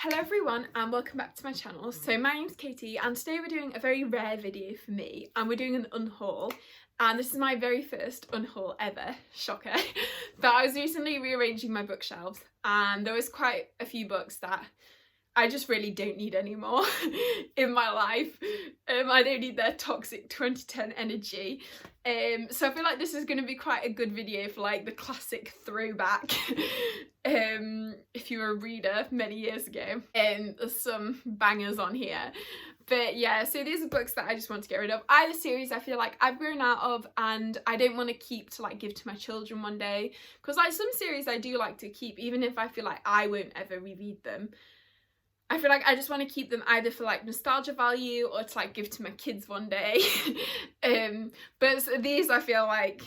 Hello everyone and welcome back to my channel. So my name's Katie and today we're doing a very rare video for me and we're doing an unhaul, and this is my very first unhaul ever, shocker. But I was recently rearranging my bookshelves and there was quite a few books that I just really don't need anymore in my life. I don't need their toxic 2010 energy. So I feel like this is going to be quite a good video for like the classic throwback. If you were a reader many years ago. There's some bangers on here. But yeah, so these are books that I just want to get rid of. Either series I feel like I've grown out of and I don't want to keep to like give to my children one day. Because like some series I do like to keep even if I feel like I won't ever reread them. I feel like I just want to keep them either for like nostalgia value or to like give to my kids one day. But these I feel like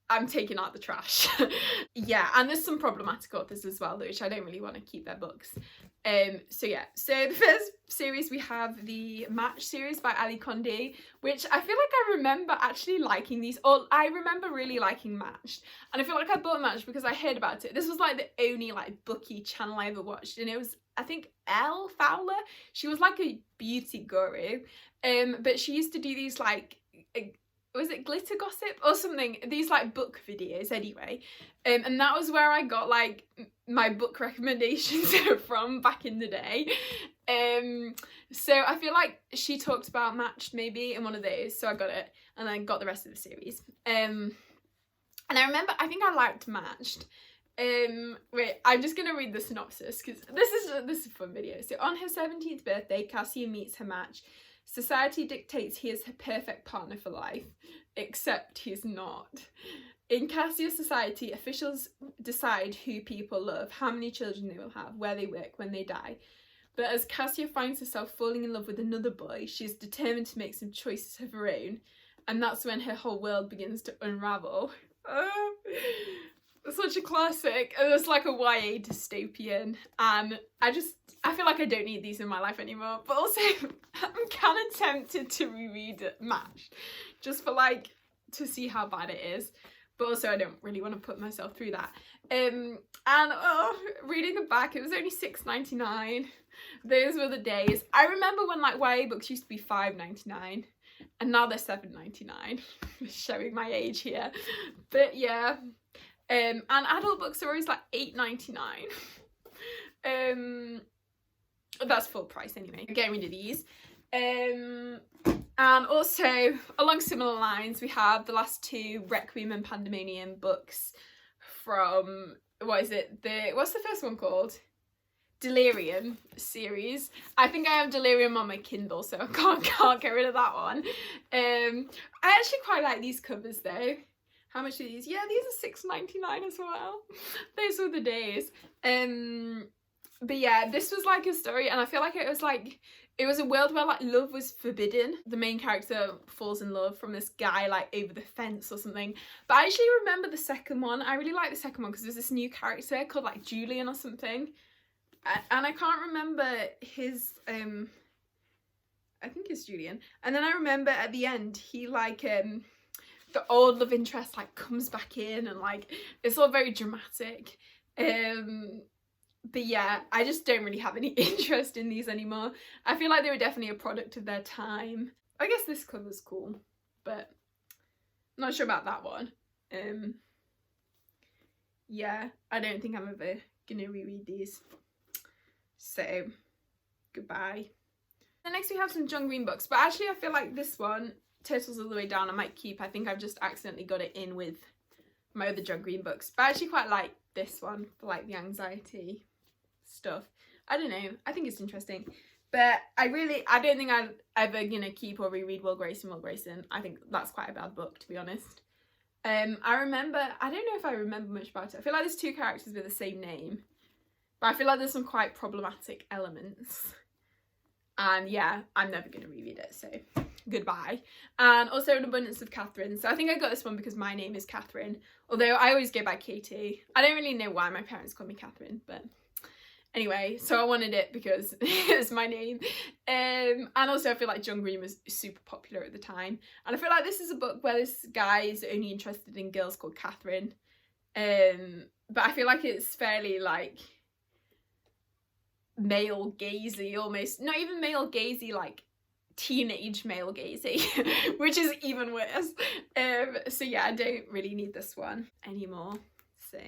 I'm taking out the trash. Yeah, and there's some problematic authors as well, which I don't really want to keep their books. So yeah, so the first series we have the Match series by Ali Condé, which I feel like I remember actually liking these, or I remember really liking Matched, and I feel like I bought Matched because I heard about it. This was like the only like booky channel I ever watched, and it was, I think, Elle Fowler. She was like a beauty guru, but she used to do these like, was it glitter gossip or something, these like book videos anyway, and that was where I got like my book recommendations from back in the day. So I feel like she talked about Matched maybe in one of those, so I got it and then got the rest of the series. And I remember, I think I liked Matched. Wait, I'm just gonna read the synopsis because this is a fun video. So on her 17th birthday, Cassia meets her match. Society dictates he is her perfect partner for life, except he's not. In Cassia's society, officials decide who people love, how many children they will have, where they work, when they die. But as Cassia finds herself falling in love with another boy, she is determined to make some choices of her own, and that's when her whole world begins to unravel. Such a classic. It's like a YA dystopian, and I feel like I don't need these in my life anymore, but also I'm kind of tempted to reread Matched just for like to see how bad it is, but also I don't really want to put myself through that. And reading the back, it was only $6.99. Those were the days. I remember when like YA books used to be $5.99 and now they're $7.99. Showing my age here, but yeah. And adult books are always like $8.99. That's full price anyway. Getting rid of these. And also along similar lines we have the last two Requiem and Pandemonium books from, what's the first one called? Delirium series. I think I have Delirium on my Kindle, so I can't get rid of that one. I actually quite like these covers though. How much are these? Yeah, these are $6.99 as well. Those were the days. But yeah, this was like a story, and I feel like it was a world where like love was forbidden. The main character falls in love from this guy like over the fence or something. But I actually remember the second one. I really like the second one because there's this new character called like Julian or something. And I can't remember his, I think it's Julian. And then I remember at the end, he like, the old love interest like comes back in and like it's all very dramatic. But yeah, I just don't really have any interest in these anymore. I feel like they were definitely a product of their time. I guess this cover's cool, but I'm not sure about that one. Yeah, I don't think I'm ever gonna reread these, so goodbye. And next we have some John Green books, but actually I feel like this one, Turtles All the Way Down, I might keep. I think I've just accidentally got it in with my other John Green books, but I actually quite like this one for like the anxiety stuff. I don't know, I think it's interesting, but I don't think I'm ever gonna keep or reread Will Grayson. I think that's quite a bad book, to be honest. I don't know if I remember much about it. I feel like there's two characters with the same name, but I feel like there's some quite problematic elements. And yeah, I'm never going to reread it, so goodbye. And also An Abundance of Catherine. So I think I got this one because my name is Catherine, although I always go by Katie. I don't really know why my parents call me Catherine, but anyway, so I wanted it because it's my name. And also I feel like John Green was super popular at the time. And I feel like this is a book where this guy is only interested in girls called Catherine. But I feel like it's fairly like male gazy almost, not even male gazy, like teenage male gazy, which is even worse. So yeah, I don't really need this one anymore. So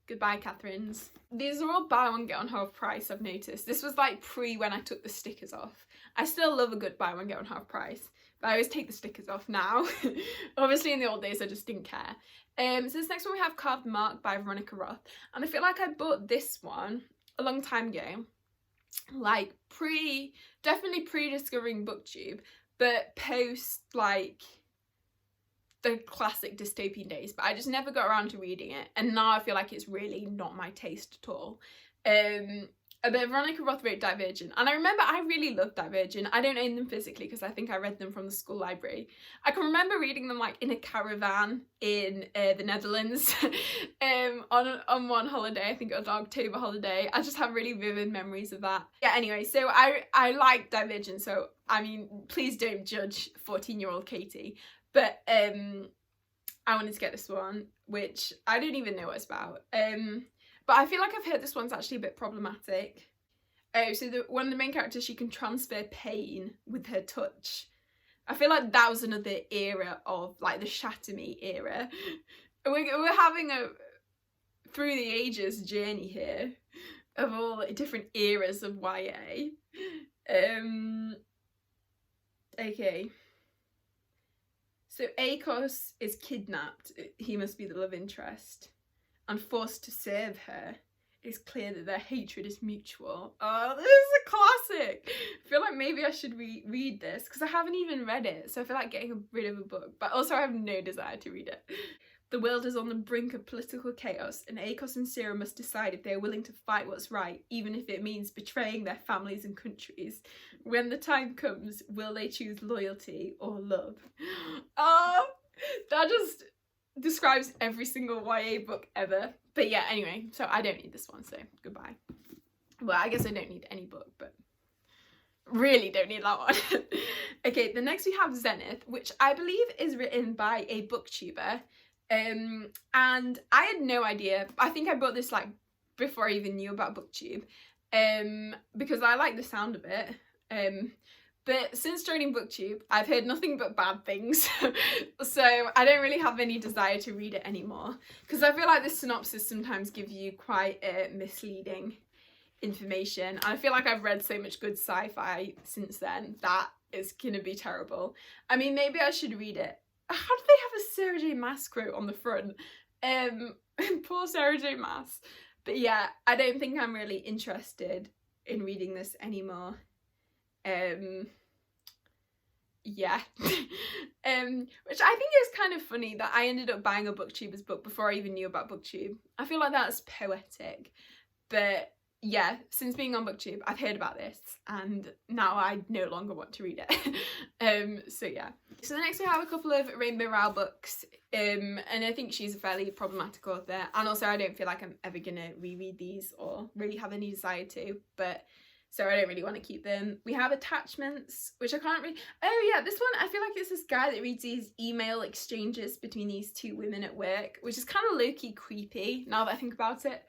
goodbye, Catherine's. These are all buy one get one half price, I've noticed. This was like pre when I took the stickers off. I still love a good buy one get one half price, but I always take the stickers off now. Obviously in the old days I just didn't care. So this next one we have Carved Mark by Veronica Roth, and I feel like I bought this one a long time ago, like definitely pre-discovering BookTube, but post like the classic dystopian days, but I just never got around to reading it, and now I feel like it's really not my taste at all. But Veronica Roth wrote Divergent, and I remember I really loved Divergent. I don't own them physically because I think I read them from the school library. I can remember reading them like in a caravan in the Netherlands on one holiday. I think it was an October holiday. I just have really vivid memories of that. Yeah, anyway, so I like Divergent, so I mean, please don't judge 14-year-old Katie. But I wanted to get this one, which I don't even know what it's about. But I feel like I've heard this one's actually a bit problematic. Oh, so one of the main characters, she can transfer pain with her touch. I feel like that was another era of, like, the Shatter Me era. We're having a through the ages journey here of all the different eras of YA. Okay. So Akos is kidnapped. He must be the love interest. And forced to serve her. It's clear that their hatred is mutual. Oh, this is a classic. I feel like maybe I should read this because I haven't even read it, so I feel like getting rid of a book, but also I have no desire to read it. The world is on the brink of political chaos, and Akos and Sira must decide if they are willing to fight what's right, even if it means betraying their families and countries. When the time comes, will they choose loyalty or love? Oh, that just describes every single YA book ever. But yeah, anyway, so I don't need this one, so goodbye. Well, I guess I don't need any book, but really don't need that one. Okay, the next we have Zenith, which I believe is written by a booktuber. And I had no idea. I think I bought this like before I even knew about BookTube, because I like the sound of it. But since joining BookTube, I've heard nothing but bad things. So I don't really have any desire to read it anymore, because I feel like the synopsis sometimes gives you quite misleading information. And I feel like I've read so much good sci-fi since then that it's gonna be terrible. I mean, maybe I should read it. How do they have a Sarah J Maas quote on the front? Poor Sarah J Maas. But yeah, I don't think I'm really interested in reading this anymore. Yeah. Which I think is kind of funny that I ended up buying a booktuber's book before I even knew about BookTube. I feel like that's poetic. But yeah, since being on BookTube, I've heard about this and now I no longer want to read it. So yeah. So the next we have a couple of Rainbow Rowell books, and I think she's a fairly problematic author, and also I don't feel like I'm ever gonna reread these or really have any desire to, but so I don't really want to keep them. We have Attachments, which I can't really... Oh yeah, this one, I feel like it's this guy that reads these email exchanges between these two women at work, which is kind of low-key creepy now that I think about it.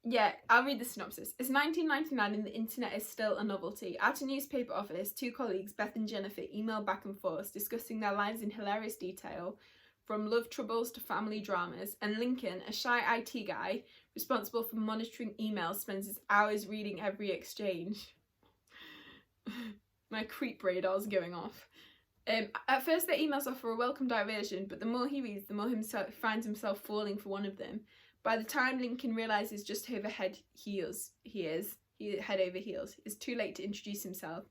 Yeah, I'll read the synopsis. It's 1999 and the internet is still a novelty. At a newspaper office, two colleagues, Beth and Jennifer, email back and forth, discussing their lives in hilarious detail, from love troubles to family dramas, and Lincoln, a shy IT guy, responsible for monitoring emails, spends his hours reading every exchange. My creep radar's going off. At first their emails offer a welcome diversion, but the more he reads, the more himself finds himself falling for one of them. By the time Lincoln realises just over head over heels, it's too late to introduce himself.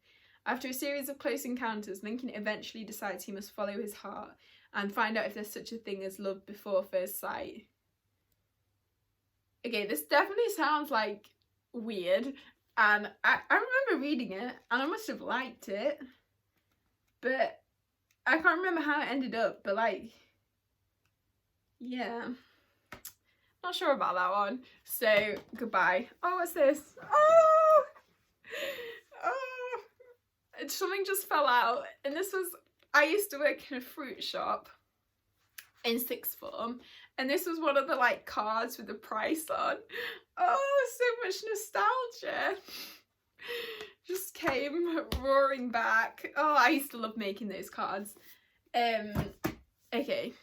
After a series of close encounters, Lincoln eventually decides he must follow his heart and find out if there's such a thing as love before first sight. Okay, this definitely sounds like weird, and I remember reading it and I must have liked it, but I can't remember how it ended up, but like, yeah, not sure about that one, so goodbye. Oh, what's this? Oh, something just fell out, and this was, I used to work in a fruit shop in sixth form, And this was one of the like cards with the price on. Oh, so much nostalgia. Just came roaring back. Oh, I used to love making those cards. Okay.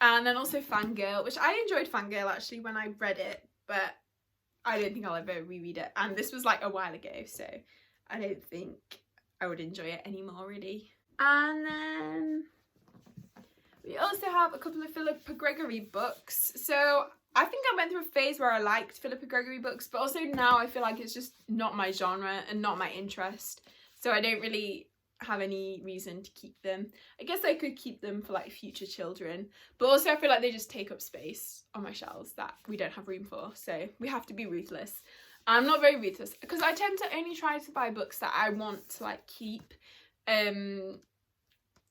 And then also Fangirl, which I enjoyed Fangirl actually when I read it, but I don't think I'll ever reread it. And this was like a while ago, so I don't think I would enjoy it anymore really. And then we also have a couple of Philippa Gregory books. So I think I went through a phase where I liked Philippa Gregory books, but also now I feel like it's just not my genre and not my interest. So I don't really have any reason to keep them. I guess I could keep them for like future children, but also I feel like they just take up space on my shelves that we don't have room for. So we have to be ruthless. I'm not very ruthless because I tend to only try to buy books that I want to like keep.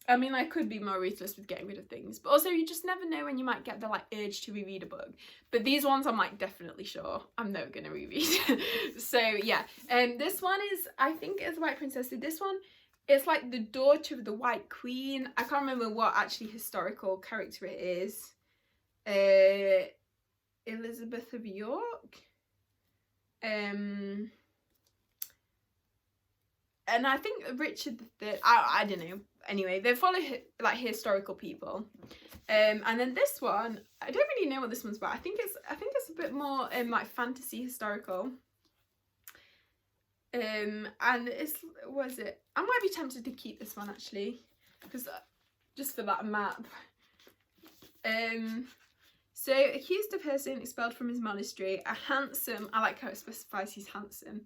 I mean, I could be more ruthless with getting rid of things, but also you just never know when you might get the like urge to reread a book. But these ones I'm like definitely sure I'm never gonna reread. So yeah, this one is, I think it's White Princess. So this one, it's like the daughter of the White Queen. I can't remember what actually historical character it is. Elizabeth of York. And I think Richard III, I don't know. Anyway, they follow like historical people. And then this one, I don't really know what this one's about. I think it's a bit more like fantasy historical. And it's, what is it? I might be tempted to keep this one actually, because just for that map. So accused of person expelled from his monastery, a handsome, I like how it specifies he's handsome,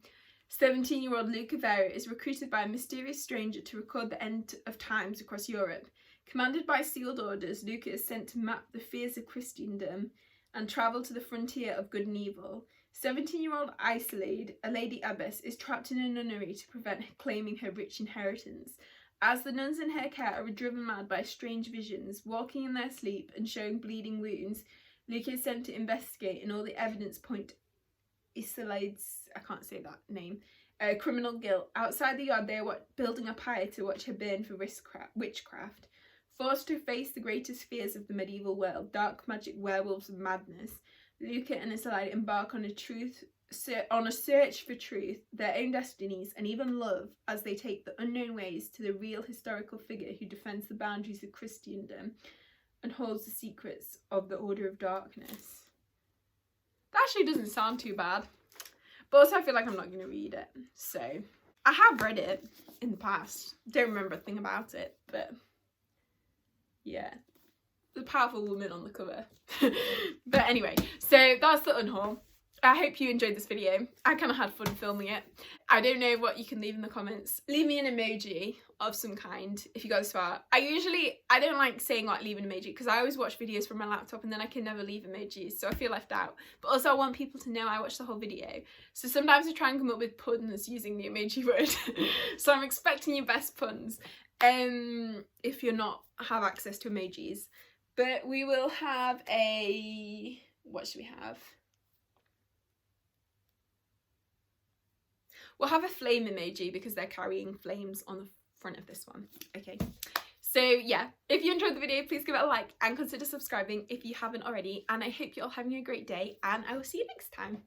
17-year-old Luca Vera is recruited by a mysterious stranger to record the end of times across Europe. Commanded by sealed orders, Luca is sent to map the fears of Christendom and travel to the frontier of good and evil. 17-year-old Isolde, a lady abbess, is trapped in a nunnery to prevent her claiming her rich inheritance. As the nuns in her care are driven mad by strange visions, walking in their sleep and showing bleeding wounds, Luca is sent to investigate, and all the evidence point Isolde's, I can't say that name, criminal guilt. Outside the yard, they are building a pyre to watch her burn for witchcraft. Forced to face the greatest fears of the medieval world, dark magic, werewolves, and madness, Luca and Isolde embark on a search for truth, their own destinies, and even love, as they take the unknown ways to the real historical figure who defends the boundaries of Christendom and holds the secrets of the Order of Darkness. That actually doesn't sound too bad, but also I feel like I'm not going to read it. So I have read it in the past. Don't remember a thing about it, but yeah, the powerful woman on the cover. But anyway, so that's the unhaul. I hope you enjoyed this video. I kind of had fun filming it. I don't know what you can leave in the comments. Leave me an emoji of some kind if you got this far. I don't like saying like leave an emoji because I always watch videos from my laptop and then I can never leave emojis, so I feel left out. But also I want people to know I watched the whole video. So sometimes I try and come up with puns using the emoji word. So I'm expecting your best puns if you're not have access to emojis. But we will have a, what should we have? We'll have a flame emoji because they're carrying flames on the front of this one. Okay, so yeah, if you enjoyed the video, please give it a like and consider subscribing if you haven't already. And I hope you're all having a great day, and I will see you next time.